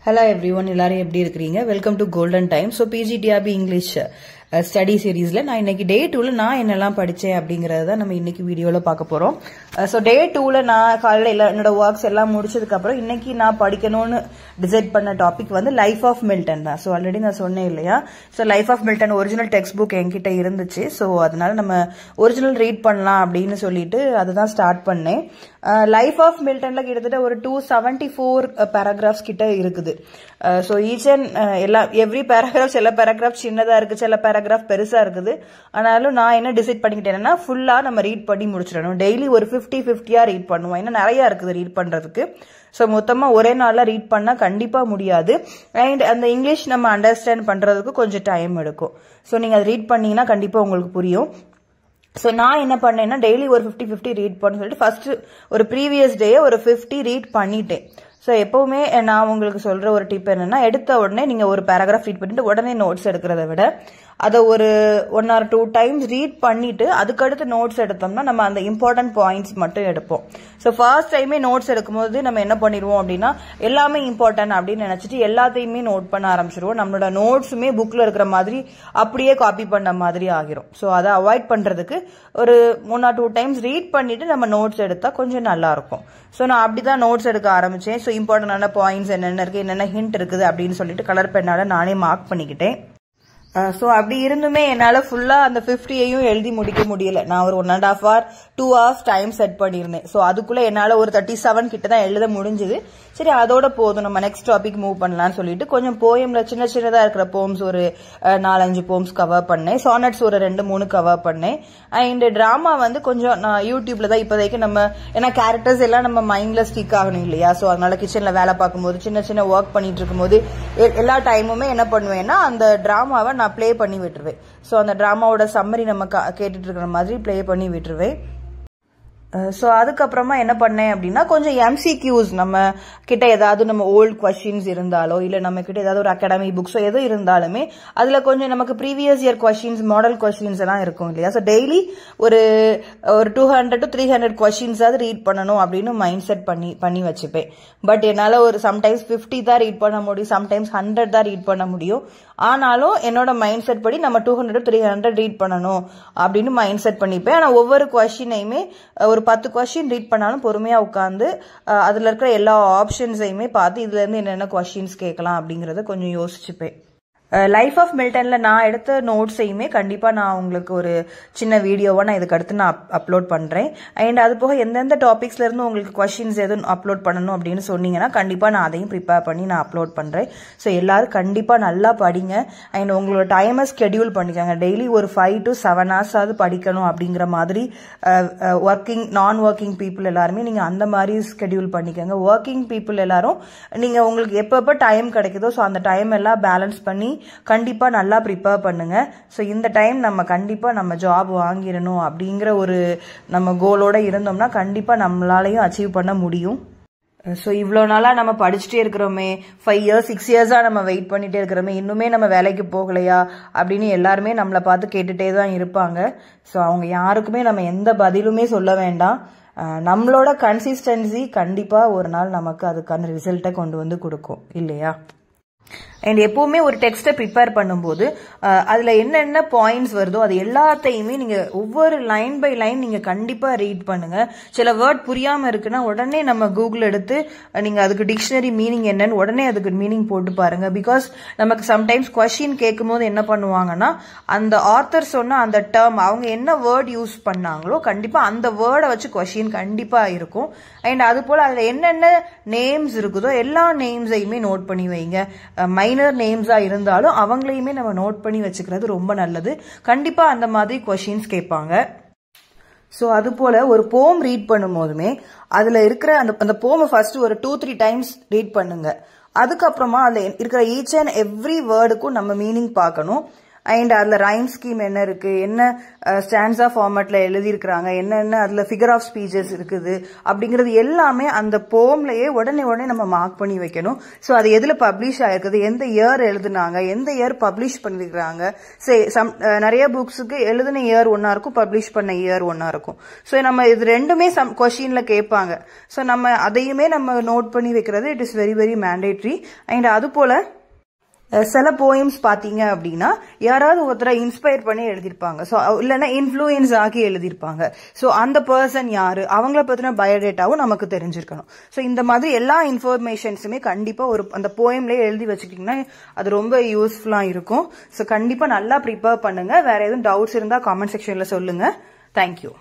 Hello everyone, எல்லாரும் எப்படி இருக்கீங்க? Welcome to Golden Time. So PGTRB English study சீரீஸ்ல நான் இன்னைக்கு டே 2ல நான் என்னெல்லாம் படிச்சேன் அப்படிங்கறத நம்ம இன்னைக்கு வீடியோல பார்க்க போறோம். சோ டே 2ல நான் காலையில என்னோட வர்க்ஸ் எல்லாம் முடிச்சதுக்கு அப்புறம் இன்னைக்கு நான் படிக்கணும்னு டிசைட் பண்ண டாபிக் வந்து லைஃப் ஆஃப் மில்டன் தான். சோ ஆல்ரெடி நான் சொன்னேன் இல்லையா, so life of Milton original text book என்கிட்ட இருந்துச்சு. சோ அதனால நம்ம ஒரிஜினல் ரீட் பண்ணலாம் அப்படின்னு சொல்லிட்டு அதுதான் ஸ்டார்ட் பண்ணேன். லைஃப் ஆஃப் மில்டன்ல கிட்டத்தட்ட ஒரு 274 பேராகிராஃப்ஸ் கிட்ட இருக்குது. So each and every paragraph, சில பேராகிராஃப் சின்னதா இருக்கு, சில பேராகிராஃப் பெருசா இருக்குது. ஆனாலும் நான் என்ன டிசைட் பண்ணிக்கிட்டேன்னா ஃபுல்லா நம்ம ரீட் பண்ணி முடிச்சிடணும். டெய்லி ஒரு 50-50 ரீட் பண்ணுவோம். ஏன்னா நிறைய இருக்குது ரீட் பண்றதுக்கு. ஸோ மொத்தமா ஒரே நாள்ல ரீட் பண்ணா கண்டிப்பா முடியாது. அண்ட் அந்த இங்கிலீஷ் நம்ம அண்டர்ஸ்டாண்ட் பண்றதுக்கு கொஞ்சம் டைம் எடுக்கும். ஸோ நீங்க அதை ரீட் பண்ணீங்கன்னா கண்டிப்பா உங்களுக்கு புரியும். ஸோ நான் என்ன பண்ணேன்னா டெய்லி ஒரு 50-50 ரீட் பண்ண சொல்லிட்டு ஃபர்ஸ்ட் ஒரு ப்ரீவியஸ் டே ஒரு 50 ரீட் பண்ணிட்டேன். ஸோ எப்பவுமே நான் உங்களுக்கு சொல்ற ஒரு டிப் என்னன்னா, எடுத்த உடனே நீங்க ஒரு பேராகிராஃப் ரீட் பண்ணிட்டு உடனே நோட்ஸ் எடுக்கிறத விட அதை ஒரு 1 or 2 டைம்ஸ் ரீட் பண்ணிட்டு அதுக்கடுத்து நோட்ஸ் எடுத்தோம்னா நம்ம அந்த இம்பார்ட்டன்ட் பாயிண்ட்ஸ் மட்டும் எடுப்போம். ஸோ ஃபர்ஸ்ட் டைமே நோட்ஸ் எடுக்கும்போது நம்ம என்ன பண்ணிடுவோம் அப்படின்னா, எல்லாமே இம்பார்ட்டன்ட் அப்படின்னு நினைச்சிட்டு எல்லாத்தையுமே நோட் பண்ண ஆரம்பிச்சிருவோம். நம்மளோட நோட்ஸுமே புக்ல இருக்கிற மாதிரி அப்படியே காப்பி பண்ண மாதிரி ஆகிரும். ஸோ அதை அவாய்ட் பண்றதுக்கு ஒரு 1 or 2 டைம்ஸ் ரீட் பண்ணிட்டு நம்ம நோட்ஸ் எடுத்தா கொஞ்சம் நல்லா இருக்கும். ஸோ நான் அப்படிதான் நோட்ஸ் எடுக்க ஆரம்பிச்சேன். ஸோ இம்பார்ட்டன்டான பாயிண்ட்ஸ் என்னென்ன இருக்கு, என்னென்ன ஹிண்ட் இருக்குது அப்படின்னு சொல்லிட்டு கலர் பெண்ணால நானே மார்க் பண்ணிக்கிட்டேன். சோ அப்படி இருந்துமே என்னால ஃபுல்லா அந்த 50ஐயும் எழுதி முடிக்க முடியல. நான் ஒரு 1.5 hour 2 hours டைம் செட் பண்ணிருந்தேன். சோ அதுக்குள்ள என்னால ஒரு 37 கிட்ட தான் எழுத முடிஞ்சது. சரி, அதோட போதும், நம்ம நெக்ஸ்ட் டாபிக் மூவ் பண்ணலாம்னு சொல்லிட்டு கொஞ்சம் போயம்ல சின்ன சின்னதா இருக்கிற போம்ஸ் ஒரு 4-5 போம்ஸ் கவர் பண்ணேன். சானட்ஸ் ஒரு 2-3 கவர் பண்ணேன். அண்ட் டிராமா வந்து கொஞ்சம் நான் யூடியூப்ல தான் இப்போதைக்கு நம்ம, ஏன்னா கேரக்டர்ஸ் எல்லாம் நம்ம மைண்ட்ல ஸ்டிக் ஆகணும் இல்லையா. சோ அதனால கிச்சன்ல வேலை பார்க்கும்போது சின்ன சின்ன ஒர்க் பண்ணிட்டு இருக்கும்போது எல்லா டைமுமே என்ன பண்ணுவேன்னா அந்த டிராமாவை நான் பிளே பண்ணி விட்டுருவேன். சோ அந்த டிராமாவோட சம்மரி நம்ம கேட்டுட்டு இருக்கிற மாதிரி பிளே பண்ணி விட்டுருவேன். சோ அதுக்கப்புறமா என்ன பண்ணேன் அப்படின்னா, கொஞ்சம் எம்சிக்யூஸ் நம்ம கிட்ட ஏதாவது நம்ம ஓல்ட் கொஸ்டின்ஸ் இருந்தாலோ இல்ல நம்ம கிட்ட ஏதாவது ஒரு அகாடமி புக்ஸோ எது இருந்தாலுமே அதுல கொஞ்சம் நமக்கு previous year questions, model questions எல்லாம் இருக்கும் இல்லையா. ஸோ டெய்லி ஒரு 200 to 300 கொஸ்டின்ஸாவது ரீட் பண்ணணும் அப்படின்னு மைண்ட் செட் பண்ணி வச்சுப்பேன். பட் என்னால ஒரு சம்டைம்ஸ் 50 தான் ரீட் பண்ண முடியும், சம்டைம்ஸ் 100 தான் ரீட் பண்ண முடியும். ஆனாலும் என்னோட மைண்ட் செட் படி நம்ம 200 to 300 ரீட் பண்ணணும் அப்படின்னு மைண்ட் செட் பண்ணிப்பேன். ஆனா ஒவ்வொரு கொஸ்டினையுமே ஒரு 10 கொஸ்டின் ரீட் பண்ணாலும் பொறுமையா உட்காந்து அதுல இருக்கிற எல்லா ஆப்ஷன்ஸையுமே பார்த்து இதுல இருந்து என்னென்ன கொஸ்டின்ஸ் கேட்கலாம் அப்படிங்கறத கொஞ்சம் யோசிச்சுப்பேன். லைஃப் ஆஃப் மில்டன்ல நான் எடுத்த நோட்ஸையுமே கண்டிப்பா நான் உங்களுக்கு ஒரு சின்ன வீடியோவா நான் இதுக்கு அடுத்து நான் அப்லோட் பண்றேன். அண்ட் அது போக எந்தெந்த டாபிக்ஸ்ல இருந்து உங்களுக்கு கொஸ்டின்ஸ் எதுவும் அப்லோட் பண்ணணும் அப்படின்னு சொன்னீங்கன்னா கண்டிப்பா நான் அதையும் ப்ரிப்பேர் பண்ணி நான் அப்லோட் பண்றேன். ஸோ எல்லாரும் கண்டிப்பா நல்லா படிங்க. அண்ட் உங்களோட டைமை ஸ்கெடியூல் பண்ணிக்கோங்க. டெய்லி ஒரு 5 to 7 hours ஆவது படிக்கணும் அப்படிங்கிற மாதிரி நான் ஒர்க்கிங் பீப்புள் எல்லாருமே நீங்க அந்த மாதிரி ஸ்கெடியூல் பண்ணிக்கோங்க. ஒர்க்கிங் பீப்புள் எல்லாரும் நீங்க உங்களுக்கு எப்பப்ப டைம் கிடைக்குதோ ஸோ அந்த டைம் எல்லாம் பேலன்ஸ் பண்ணி கண்டிப்பா நல்லா ப்ரிப்பேர் பண்ணுங்க. சோ இந்த டைம் நம்ம கண்டிப்பா நம்ம ஜாப் வாங்கிடணும் அப்படிங்கிற ஒரு நம்ம கோலோட இருந்தோம்னா கண்டிப்பா நம்மளாலையும் அச்சீவ் பண்ண முடியும். சோ இவ்வளவு நாளா நம்ம படிச்சுட்டே இருக்கிறோமே, 5 years 6 years நம்ம வெயிட் பண்ணிட்டே இருக்கிறோமே, இன்னுமே நம்ம வேலைக்கு போகலையா அப்படின்னு எல்லாருமே நம்மளை பார்த்து கேட்டுட்டே தான் இருப்பாங்க. சோ அவங்க யாருக்குமே நம்ம எந்த பதிலுமே சொல்ல வேண்டாம். நம்மளோட கன்சிஸ்டன்சி கண்டிப்பா ஒரு நாள் நமக்கு அதுக்கான ரிசல்ட்டை கொண்டு வந்து கொடுக்கும் இல்லையா. அண்ட் எப்பவுமே ஒரு டெக்ஸ்ட்டை ப்ரிப்பேர் பண்ணும்போது அதுல என்னென்ன பாயிண்ட்ஸ் வருதோ அது எல்லாத்தையுமே நீங்க ஒவ்வொரு லைன் பை லைன் நீங்க கண்டிப்பா ரீட் பண்ணுங்க. சில வேர்ட் புரியாம இருக்குன்னா உடனே நம்ம கூகுள் எடுத்து நீங்க அதுக்கு டிக்ஷனரி மீனிங் என்னன்னு உடனே அதுக்கு மீனிங் போட்டு பாருங்க. பிகாஸ் நமக்கு சம்டைம்ஸ் கொஸ்டின் கேட்கும் போது என்ன பண்ணுவாங்கன்னா, அந்த ஆத்தர் சொன்ன அந்த டேர்ம் அவங்க என்ன வேர்ட் யூஸ் பண்ணாங்களோ கண்டிப்பா அந்த வேர்டை வச்சு கொஸ்டின் கண்டிப்பா இருக்கும். அண்ட் அது போல அதுல என்னென்ன நேம்ஸ் இருக்குதோ எல்லா நேம்ஸையுமே நோட் பண்ணி வைங்க. மைனர் நேம்ஸா இருந்தாலும் அவங்களையுமே நம்ம நோட் பண்ணி வச்சுக்கிறது ரொம்ப நல்லது. கண்டிப்பா அந்த மாதிரி கொஸ்டின்ஸ் கேட்பாங்க. சோ அது போல ஒரு போம் ரீட் பண்ணும் போதுமே அதுல இருக்கிற அந்த போமை ஃபர்ஸ்ட் ஒரு 2-3 டைம்ஸ் ரீட் பண்ணுங்க. அதுக்கப்புறமா அதுல இருக்கிற ஈச் அண்ட் எவ்ரி வேர்டுக்கும் நம்ம மீனிங் பார்க்கணும். அண்ட் அதுல ரைம் ஸ்கீம் என்ன இருக்கு, என்ன ஸ்டான்ஸா ஃபார்மேட்ல எழுதியிருக்கிறாங்க, என்னென்ன அதுல ஃபிகர் ஆஃப் ஸ்பீச்சஸ் இருக்குது அப்படிங்கிறது எல்லாமே அந்த போம்லயே உடனே நம்ம மார்க் பண்ணி வைக்கணும். ஸோ அது எதுல பப்ளிஷ் ஆயிருக்குது, எந்த இயர் எழுதுனாங்க, எந்த இயர் பப்ளிஷ் பண்ணிருக்காங்க. நிறைய புக்ஸுக்கு எழுதின இயர் ஒன்னா இருக்கும், பப்ளிஷ் பண்ண இயர் ஒன்னா இருக்கும். ஸோ நம்ம இது ரெண்டுமே கொஸ்டின்ல கேட்பாங்க. ஸோ நம்ம அதையுமே நம்ம நோட் பண்ணி வைக்கிறது it is very very mandatory. And அது போல சில போயம்ஸ் பாத்தீங்க அப்படின்னா யாராவது ஒருத்தரை இன்ஸ்பயர் பண்ணி எழுதியிருப்பாங்க, ஸோ இல்லைன்னா இன்ஃப்ளூயன்ஸ் ஆகி எழுதியிருப்பாங்க. ஸோ அந்த பர்சன் யாரு, அவங்கள பத்தின பயோடேட்டாவும் நமக்கு தெரிஞ்சிருக்கணும். ஸோ இந்த மாதிரி எல்லா இன்ஃபர்மேஷன்ஸுமே கண்டிப்பா அந்த போயம்லேயே எழுதி வச்சுக்கிட்டீங்கன்னா அது ரொம்ப யூஸ்ஃபுல்லா இருக்கும். ஸோ கண்டிப்பா நல்லா ப்ரிப்பேர் பண்ணுங்க. வேற எதுவும் டவுட்ஸ் இருந்தா காமெண்ட் செக்ஷன்ல சொல்லுங்க. தேங்க்யூ.